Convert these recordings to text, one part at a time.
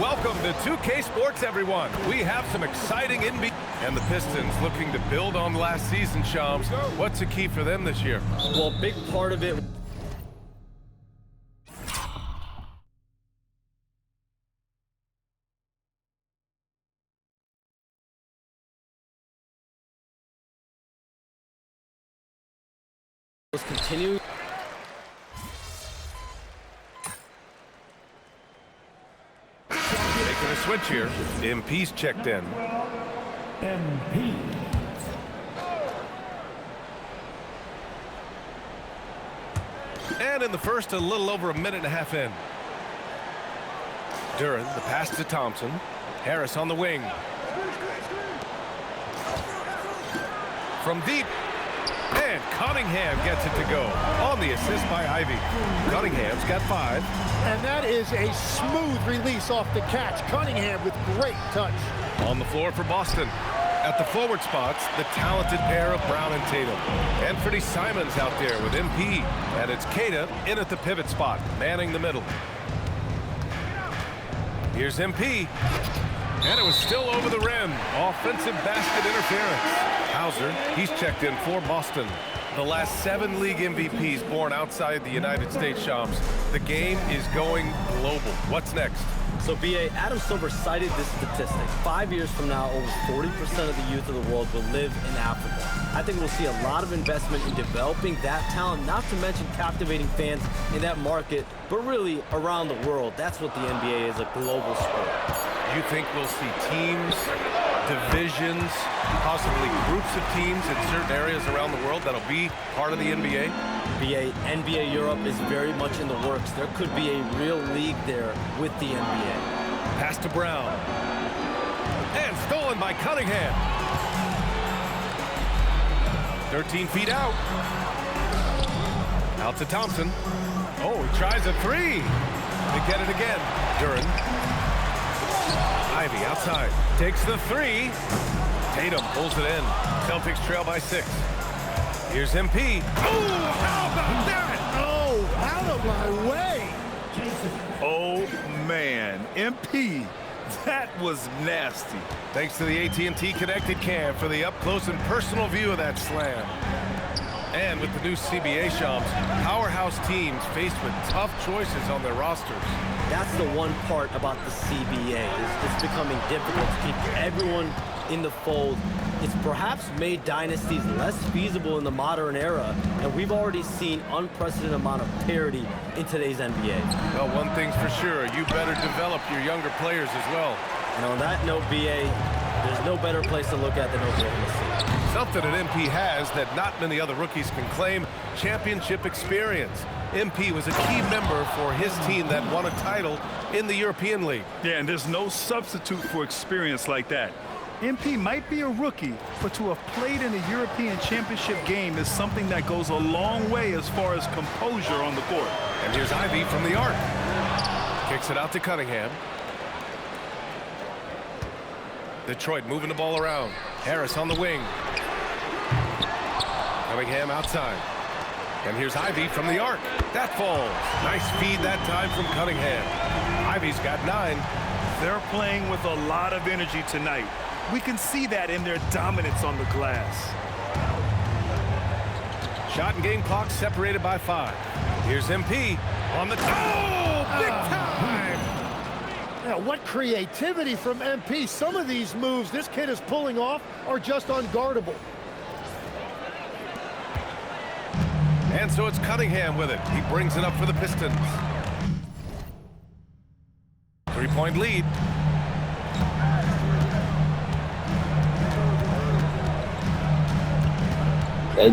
Welcome to 2K Sports, everyone. We have some exciting NBA. And the Pistons looking to build on last season, Shams. What's the key for them this year? Well, a big part of it was continuing. Making a switch here. MP's checked in. MP. And in the first, a little over a minute and a half in. Duran, the pass to Thompson. Harris on the wing. From deep. And Cunningham gets it to go. On the assist by Ivy. Cunningham's got 5. And that is a smooth release off the catch. Cunningham with great touch. On the floor for Boston. At the forward spots, the talented pair of Brown and Tatum. Anthony Simons out there with MP. And it's Keita in at the pivot spot, manning the middle. Here's MP. And it was still over the rim. Offensive basket interference. Hauser, he's checked in for Boston. The last 7 league MVPs born outside the United States, Shams. The game is going global. What's next? So, B.A., Adam Silver cited this statistic. 5 years from now, over 40% of the youth of the world will live in Africa. I think we'll see a lot of investment in developing that talent, not to mention captivating fans in that market, but really around the world. That's what the NBA is, a global sport. You think we'll see teams, divisions, possibly groups of teams in certain areas around the world that'll be part of the NBA? NBA, NBA Europe is very much in the works. There could be a real league there with the NBA. Pass to Brown. And stolen by Cunningham. 13 feet out. Out to Thompson. Oh, he tries a 3. To get it again. Duran. Ivy outside. Takes the 3. Tatum pulls it in. Celtics trail by 6. Here's MP. Oh, how about that? Oh, out of my way. Oh, man. MP, that was nasty. Thanks to the AT&T Connected Cam for the up-close and personal view of that slam. And with the new CBA, Shams, powerhouse teams faced with tough choices on their rosters. That's the one part about the CBA. It's becoming difficult to keep everyone in the fold. It's perhaps made dynasties less feasible in the modern era, and we've already seen unprecedented amount of parity in today's NBA. Well, one thing's for sure, you better develop your younger players as well. And on that note, BA, there's no better place to look at than Oklahoma City. Something that MP has that not many other rookies can claim: championship experience. MP was a key member for his team that won a title in the European League. Yeah, and there's no substitute for experience like that. MP might be a rookie, but to have played in a European championship game is something that goes a long way as far as composure on the court. And here's Ivy from the arc. Kicks it out to Cunningham. Detroit moving the ball around. Harris on the wing. Cunningham outside. And here's Ivy from the arc. That falls. Nice feed that time from Cunningham. Ivy's got 9. They're playing with a lot of energy tonight. We can see that in their dominance on the glass. Shot and game clock separated by 5. Here's MP on the big time. Now, what creativity from MP. Some of these moves this kid is pulling off are just unguardable. And so it's Cunningham with it. He brings it up for the Pistons. 3-point lead. They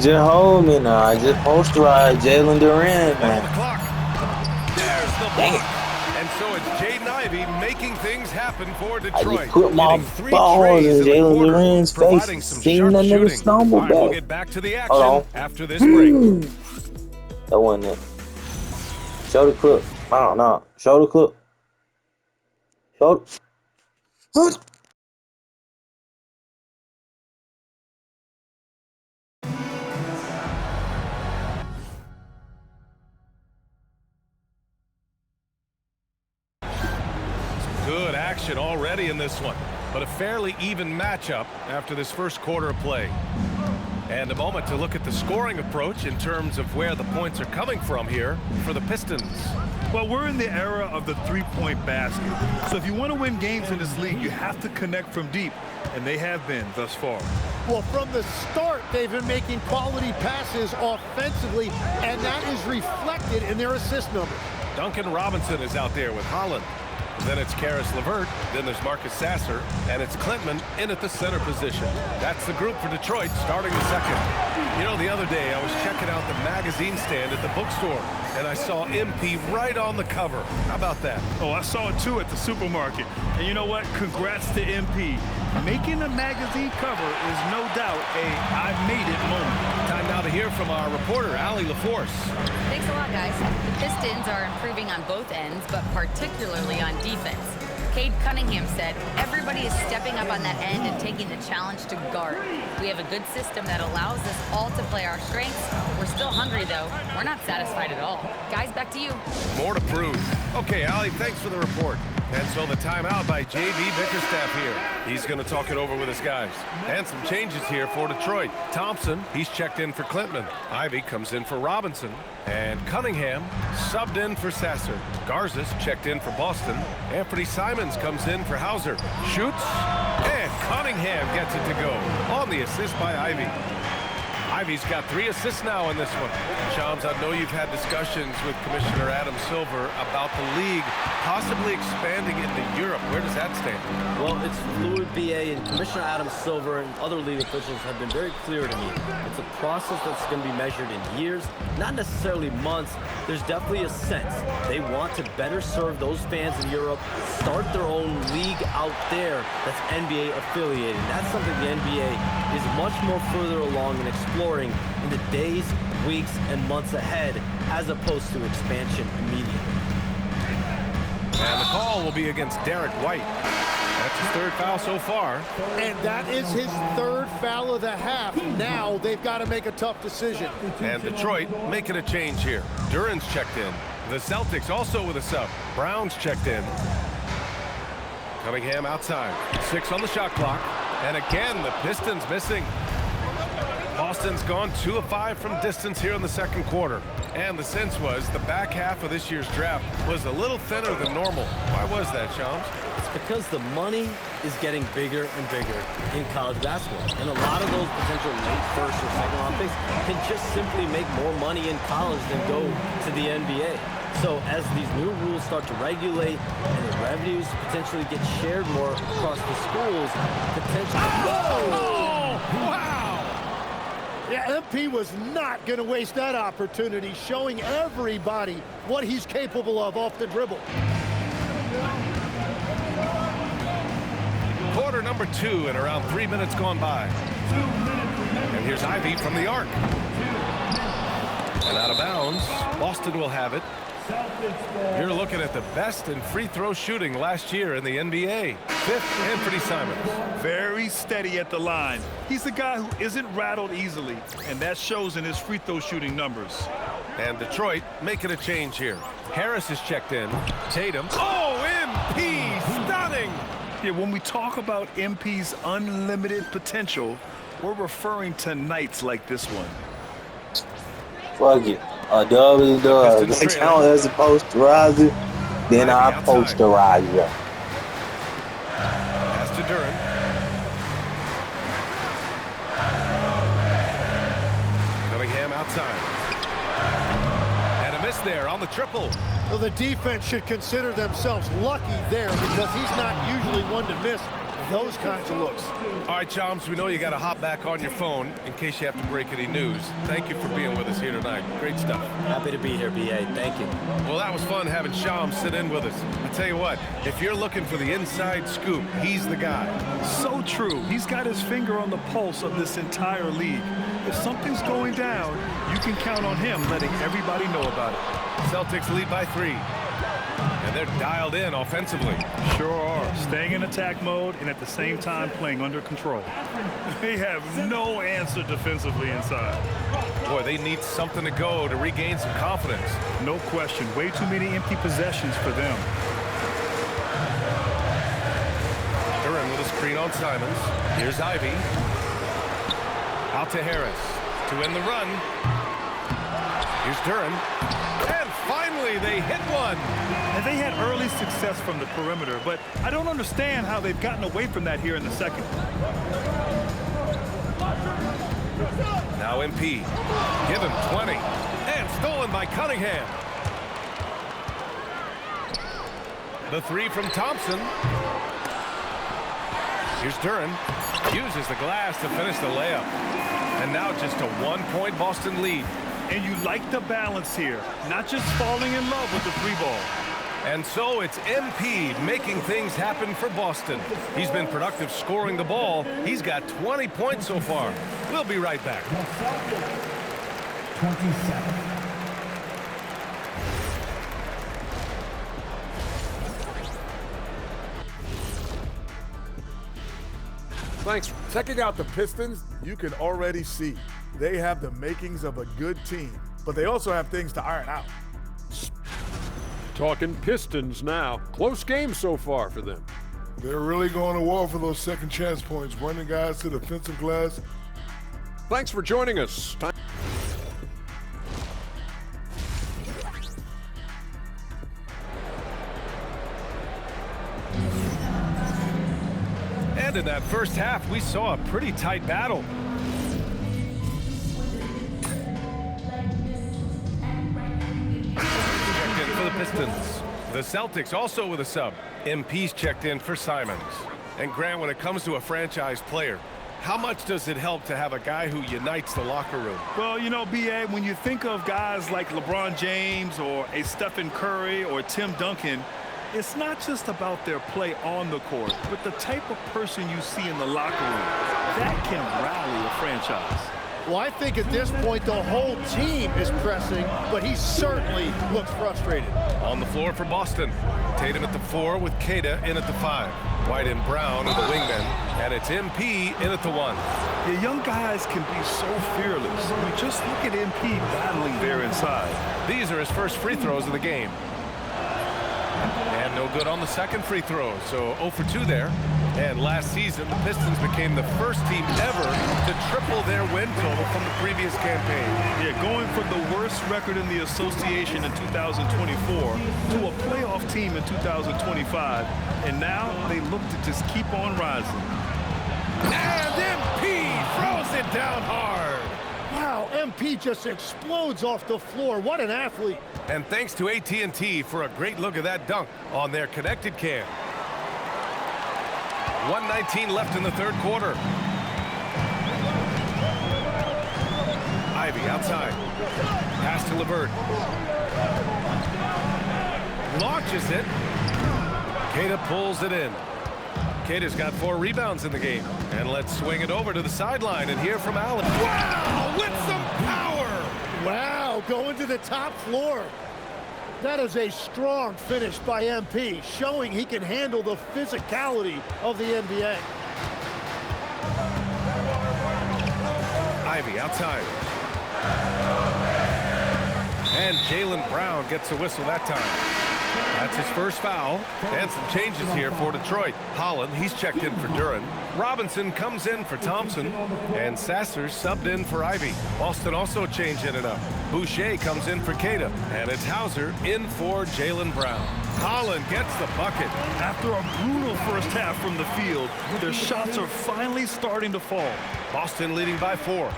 just hold me now. I just posterize Jalen Duran, man. The clock. There's the Dang block. it. And so it's Jaden Ivey making things happen for I Detroit. just put my Hitting 3 balls trays in in the Jalen quarter, Duran's providing face. some Seen sharp that nigga shooting. stumble All right, we'll back. get back to the Hold action on. after this break. That wasn't it. Show the clip. I don't know. Show the clip. Show. Good action already in this one, but a fairly even matchup after this first quarter of play. And a moment to look at the scoring approach in terms of where the points are coming from here for the Pistons. Well, we're in the era of the three-point basket. So if you want to win games in this league, you have to connect from deep, and they have been thus far. Well, from the start, they've been making quality passes offensively, and that is reflected in their assist numbers. Duncan Robinson is out there with Holland. Then it's Karis LeVert, then there's Marcus Sasser, and it's Klintman in at the center position. That's the group for Detroit starting the second. You know, the other day I was checking out the magazine stand at the bookstore, and I saw MP right on the cover. How about that? Oh, I saw it too at the supermarket. And you know what? Congrats to MP. Making a magazine cover is no doubt a I made it moment. Time now to hear from our reporter, Allie LaForce. Thanks a lot, guys. The Pistons are improving on both ends, but particularly on defense. Cade Cunningham said, everybody is stepping up on that end and taking the challenge to guard. We have a good system that allows us all to play our strengths. We're still hungry, though. We're not satisfied at all. Guys, back to you. More to prove. Okay, Allie, thanks for the report. And so the timeout by J.B. Bickerstaff here. He's going to talk it over with his guys. And some changes here for Detroit. Thompson, he's checked in for Klintman. Ivy comes in for Robinson. And Cunningham subbed in for Sasser. Garza's checked in for Boston. Anthony Simons comes in for Hauser. Shoots. And Cunningham gets it to go on the assist by Ivy. Ivy's got 3 assists now in this one. Shams, I know you've had discussions with Commissioner Adam Silver about the league possibly expanding into Europe. Where does that stand? Well, it's fluid, BA, and Commissioner Adam Silver and other league officials have been very clear to me. It's a process that's going to be measured in years, not necessarily months. There's definitely a sense they want to better serve those fans in Europe, start their own league out there that's NBA affiliated. That's something the NBA is much more further along in exploring in the days, weeks, and months ahead, as opposed to expansion immediately. And the call will be against Derek White. That's his 3rd foul so far. And that is his 3rd foul of the half. Now they've got to make a tough decision. And Detroit making a change here. Duran's checked in. The Celtics also with a sub. Brown's checked in. Cunningham outside. 6 on the shot clock. And again, the Pistons missing. Boston's gone 2 of 5 from distance here in the second quarter. And the sense was the back half of this year's draft was a little thinner than normal. Why was that, Shams? It's because the money is getting bigger and bigger in college basketball. And a lot of those potential late first or second round picks can just simply make more money in college than go to the NBA. So as these new rules start to regulate and the revenues potentially get shared more across the schools, potentially... Oh! Wow! Yeah, MP was not going to waste that opportunity, showing everybody what he's capable of off the dribble. Quarter number 2 and around 3 minutes gone by. And here's Ivy from the arc. And out of bounds, Boston will have it. You're looking at the best in free throw shooting last year in the NBA. 5th, Anthony Simons. Very steady at the line. He's a guy who isn't rattled easily, and that shows in his free throw shooting numbers. And Detroit making a change here. Harris is checked in. Tatum. Oh, MP! Stunning! Yeah, when we talk about MP's unlimited potential, we're referring to nights like this one. Fuck it. A dub is a dub. They count as a posterizer, then I posterize you. Pass to Duran. Cunningham outside. And a miss there on the triple. Well, the defense should consider themselves lucky there because he's not usually one to miss those kinds of looks. All right, Chums, we know you got to hop back on your phone in case you have to break any news. Thank you for being with us here tonight. Great stuff. Happy to be here, BA. Thank you. Well, that was fun having Shams sit in with us. I tell you what, if you're looking for the inside scoop, he's the guy. So true. He's got his finger on the pulse of this entire league. If something's going down, you can count on him letting everybody know about it. Celtics lead by 3. And they're dialed in offensively. Sure are. Staying in attack mode and at the same time playing under control. They have no answer defensively inside. Boy, they need something to go to regain some confidence. No question. Way too many empty possessions for them. on Simons. Here's Ivy. Out to Harris to win the run. Here's Duran. And finally, they hit one. And they had early success from the perimeter, but I don't understand how they've gotten away from that here in the second. Now MP. Give him 20. And stolen by Cunningham. The three from Thompson. Here's Duran. Uses the glass to finish the layup. And now just a 1-point Boston lead. And you like the balance here, not just falling in love with the free ball. And so it's MP making things happen for Boston. He's been productive scoring the ball. He's got 20 points so far. We'll be right back. 27. Thanks. Checking out the Pistons, you can already see they have the makings of a good team, but they also have things to iron out. Talking Pistons now. Close game so far for them. They're really going to war for those second chance points, running guys to the defensive glass. Thanks for joining us. And in that first half, we saw a pretty tight battle. Checked in for the Pistons. The Celtics also with a sub. MP's checked in for Simons. And Grant, when it comes to a franchise player, how much does it help to have a guy who unites the locker room? Well, you know, B.A., when you think of guys like LeBron James or a Stephen Curry or Tim Duncan, it's not just about their play on the court, but the type of person you see in the locker room. That can rally a franchise. Well, I think at this point the whole team is pressing, but he certainly looks frustrated. On the floor for Boston. Tatum at the 4 with Queta in at the 5. White and Brown are the wingmen, and it's MP in at the 1. The young guys can be so fearless. I mean, just look at MP battling there inside. These are his first free throws of the game. And no good on the second free throw, so 0 for 2 there. And last season, the Pistons became the first team ever to triple their win total from the previous campaign. Yeah, going from the worst record in the association in 2024 to a playoff team in 2025. And now they look to just keep on rising. And MP throws it down hard. Wow, MP just explodes off the floor. What an athlete. And thanks to AT&T for a great look at that dunk on their connected cam. 1:19 left in the third quarter. Ivy outside. Pass to LeVert. Launches it. Queta pulls it in. Queta's got 4 rebounds in the game. And let's swing it over to the sideline and hear from Allen. Wow, with some power. Wow, going to the top floor. That is a strong finish by MP, showing he can handle the physicality of the NBA. Ivy outside. And Jaylen Brown gets a whistle that time. That's his first foul. And some changes here for Detroit. Holland, he's checked in for Duran. Robinson comes in for Thompson. And Sasser subbed in for Ivy. Boston also changing it up. Boucher comes in for Queta. And it's Hauser in for Jaylen Brown. Holland gets the bucket. After a brutal first half from the field, their shots are finally starting to fall. Boston leading by 4.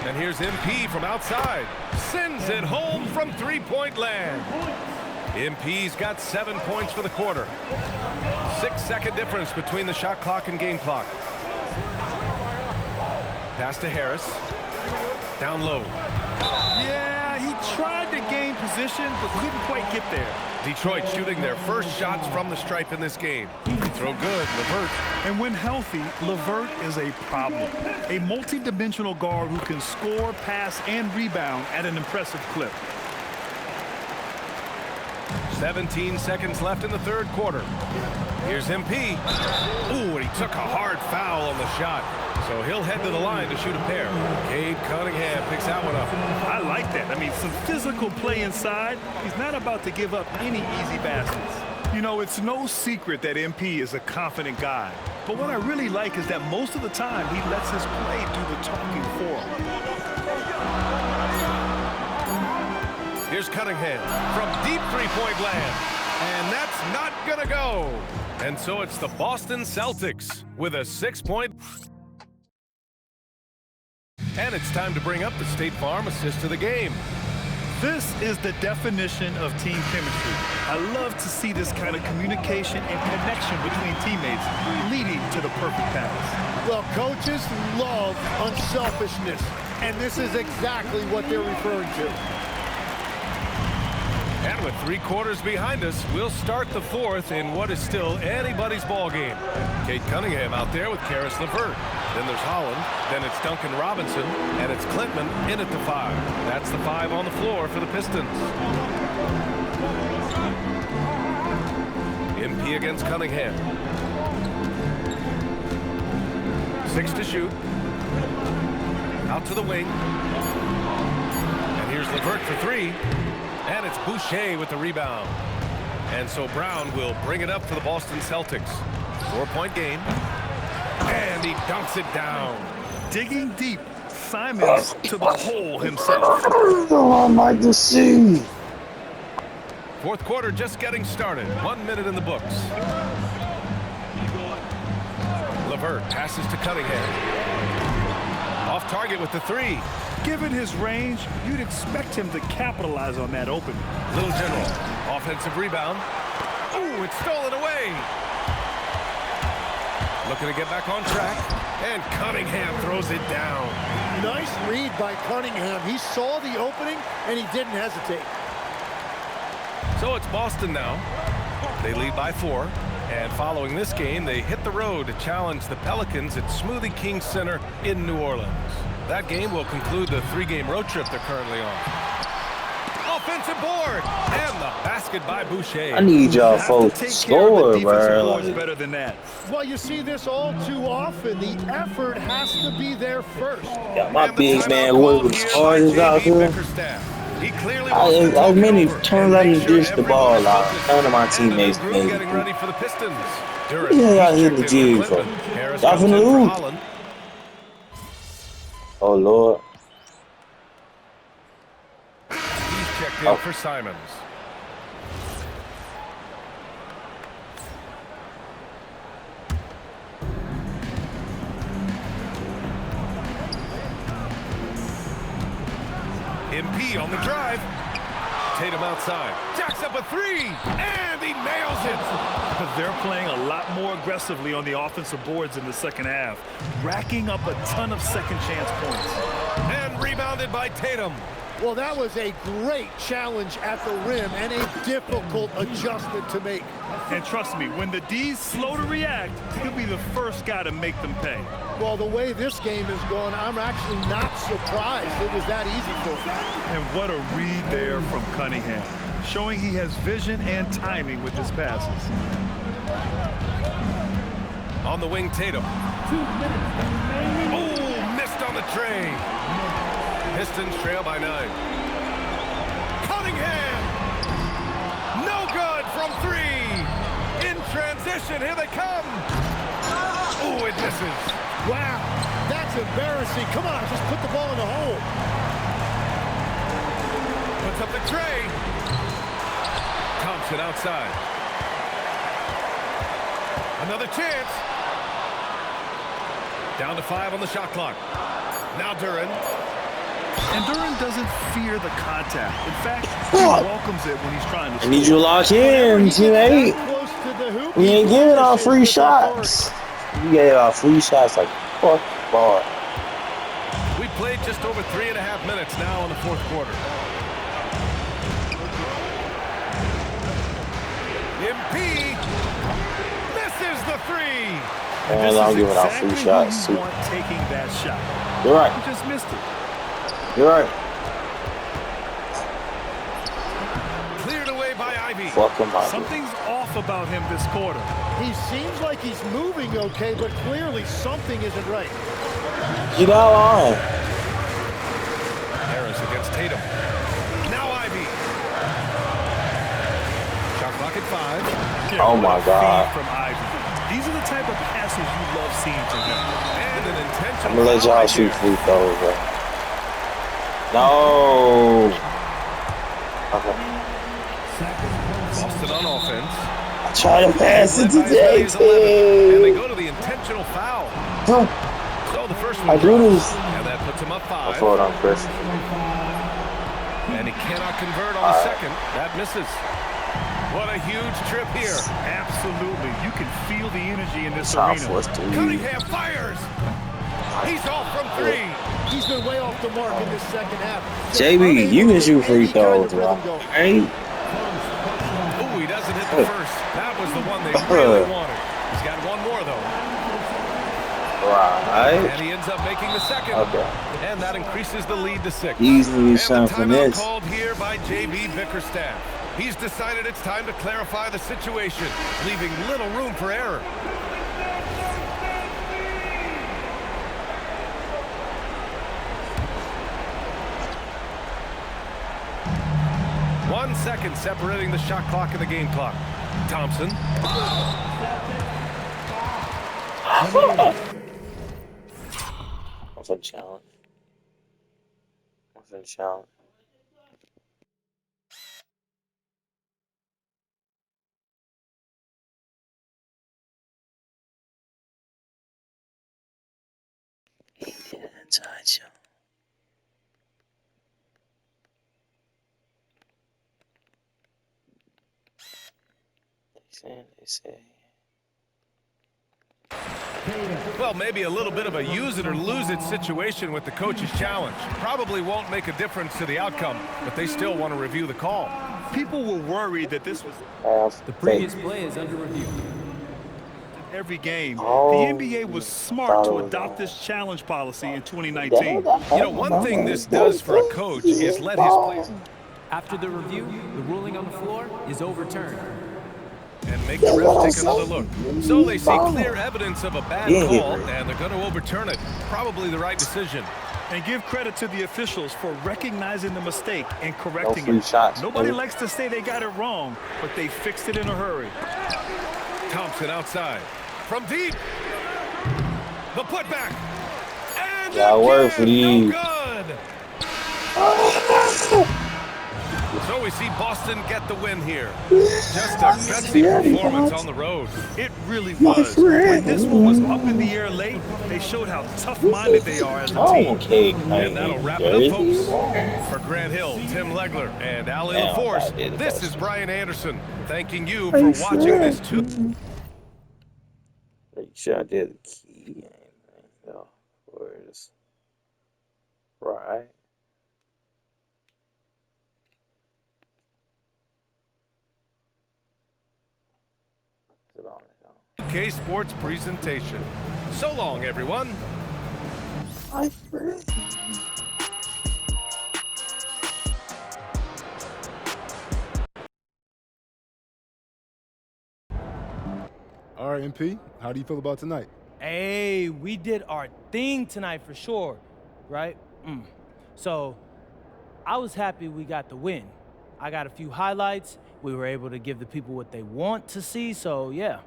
And here's MP from outside. Sends it home from three-point land. MP's got 7 points for the quarter. 6-second difference between the shot clock and game clock. Pass to Harris. Down low. Yeah, he tried to gain position, but couldn't quite get there. Detroit shooting their first shots from the stripe in this game. Throw good, LeVert. And when healthy, LeVert is a problem. A multi-dimensional guard who can score, pass, and rebound at an impressive clip. 17 seconds left in the third quarter. Here's MP. Ooh, and he took a hard foul on the shot. So he'll head to the line to shoot a pair. Cade Cunningham picks that one up. I like that. I mean, some physical play inside. He's not about to give up any easy baskets. You know, it's no secret that MP is a confident guy. But what I really like is that most of the time he lets his play do the talking for him. Here's Cunningham from deep three-point land. And that's not going to go. And so it's the Boston Celtics with a 6-point. And it's time to bring up the State Farm assist of the game. This is the definition of team chemistry. I love to see this kind of communication and connection between teammates leading to the perfect pass. Well, coaches love unselfishness, and this is exactly what they're referring to. And with 3 quarters behind us, we'll start the 4th in what is still anybody's ball game. Cade Cunningham out there with Karis LeVert. Then there's Holland, then it's Duncan Robinson, and it's Klintman in at the 5. That's the 5 on the floor for the Pistons. MP against Cunningham. 6 to shoot. Out to the wing. And here's LeVert for 3. And it's Boucher with the rebound. And so Brown will bring it up for the Boston Celtics. 4-point game. And he dunks it down. Digging deep, Simons to the hole himself. I like to see. 4th quarter just getting started. 1 minute in the books. LeVert passes to Cunningham. Off target with the 3. Given his range, you'd expect him to capitalize on that opening. Little General, offensive rebound. Ooh, it's stolen away. Looking to get back on track. And Cunningham throws it down. Nice read by Cunningham. He saw the opening, and he didn't hesitate. So it's Boston now. They lead by 4. And following this game, they hit the road to challenge the Pelicans at Smoothie King Center in New Orleans. That game will conclude the 3-game road trip they're currently on. Offensive board! And the basket by Boucher. I need y'all folks to score, bro. Better than that. Well, you see this all too often. The effort has to be there first. Yeah, my big man working as hard as out here. As many times I can dish the ball out, none of my teammates made it. Yeah, I hit the jig for y'all finna lose. Oh, Lord. He's checked in for Simons. MP on the drive. Tatum outside. Jacks up a 3. And he nails it. They're playing a lot more aggressively on the offensive boards in the second half, racking up a ton of second chance points. And rebounded by Tatum. Well, that was a great challenge at the rim and a difficult adjustment to make. And trust me, when the D's slow to react, he'll be the first guy to make them pay. Well, the way this game is going, I'm actually not surprised it was that easy for him. And what a read there from Cunningham, showing he has vision and timing with his passes. On the wing, Tatum. Oh, missed on the tray. Pistons trail by 9. Cunningham! No good from 3. In transition, here they come. Oh, it misses. Wow, that's embarrassing. Come on, just put the ball in the hole. Puts up the tray. Thompson outside. Another chance. Down to 5 on the shot clock. Now Duren. And Duren doesn't fear the contact. In fact, he welcomes it when he's trying to score. I need you to lock in, teammate. We ain't giving out free shots. We gave out free shots like fuck ball. We played just over 3.5 minutes now in the 4th quarter. MP misses the 3. And I'm giving out free shots too. Taking that shot. You're right. He just missed it. You're right. Cleared away by Ivy. Fuck him, Ivy. Something's off about him this quarter. He seems like he's moving okay, but clearly something isn't right. Get out on. Harris against Tatum. Now Ivy. Shot clock at 5. Yeah, Oh my God. From Ivy. These are the type of passes you love seeing from him. And an intentional I'm gonna let y'all shoot free throws, bro. No. Okay. Boston on offense. Try to pass it to And they JT. go to the intentional foul. So the first one I do this. and that puts him up 5. I'll throw it on Chris. And he cannot convert on the second. That misses. What a huge trip here. Absolutely. You can feel the energy in this South arena. was 3. Cunningham fires. He's off from 3. He's been way off the mark in this second half. JB, you can shoot free throws, bro. Hey. Ooh, he doesn't hit the first. That was the one they really wanted. He's got one more, though. Right. And he ends up making the second. Okay. And that increases the lead to 6. Easily some And the timeout finesse. called here by JB Bickerstaff. He's decided it's time to clarify the situation, leaving little room for error. One second separating the shot clock and the game clock. Thompson. What's a challenge? What's a challenge? He didn't touch him. They say. Well, maybe a little bit of a use it or lose it situation with the coach's challenge. Probably won't make a difference to the outcome, but they still want to review the call. People were worried that this was The Previous play is under review. every game. Oh, The NBA was smart to adopt this challenge policy in 2019. You know, one thing this does for a coach is let his players After the review, the ruling on the floor is overturned. and make the ref take another look. So they see clear evidence of a bad call, and they're going to overturn it. Probably the right decision. And give credit to the officials for recognizing the mistake and correcting free it. shots, Nobody dude. likes to say they got it wrong, but they fixed it in a hurry. Thompson outside. From deep. The putback. And Yeah, work for again, these. no good. So we see Boston get the win here. Just a gutsy performance on the road. It really was. When this one was up in the air late, they showed how tough-minded they are as a team. Okay, And that'll wrap it up, folks. For Grant Hill, Tim Legler, and Ali LaForce, this is Brian Anderson thanking you for watching this too. Make sure I did the key. No, where's right? K Sports presentation. So long, everyone. All right, MP, how do you feel about tonight? Hey, we did our thing tonight for sure, right? So, I was happy we got the win. I got a few highlights. We were able to give the people what they want to see, so yeah. All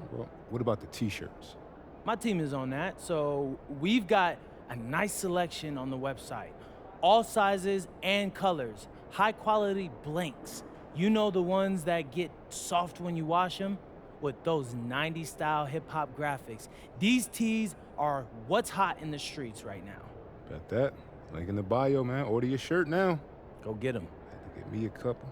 right, well, what about the T-shirts? My team is on that, so we've got a nice selection on the website. All sizes and colors, high quality blanks. You know, the ones that get soft when you wash them? With those 90s style hip hop graphics. These tees are what's hot in the streets right now. Bet that. Link in the bio, man. Order your shirt now. Go get them. Had to get me a couple.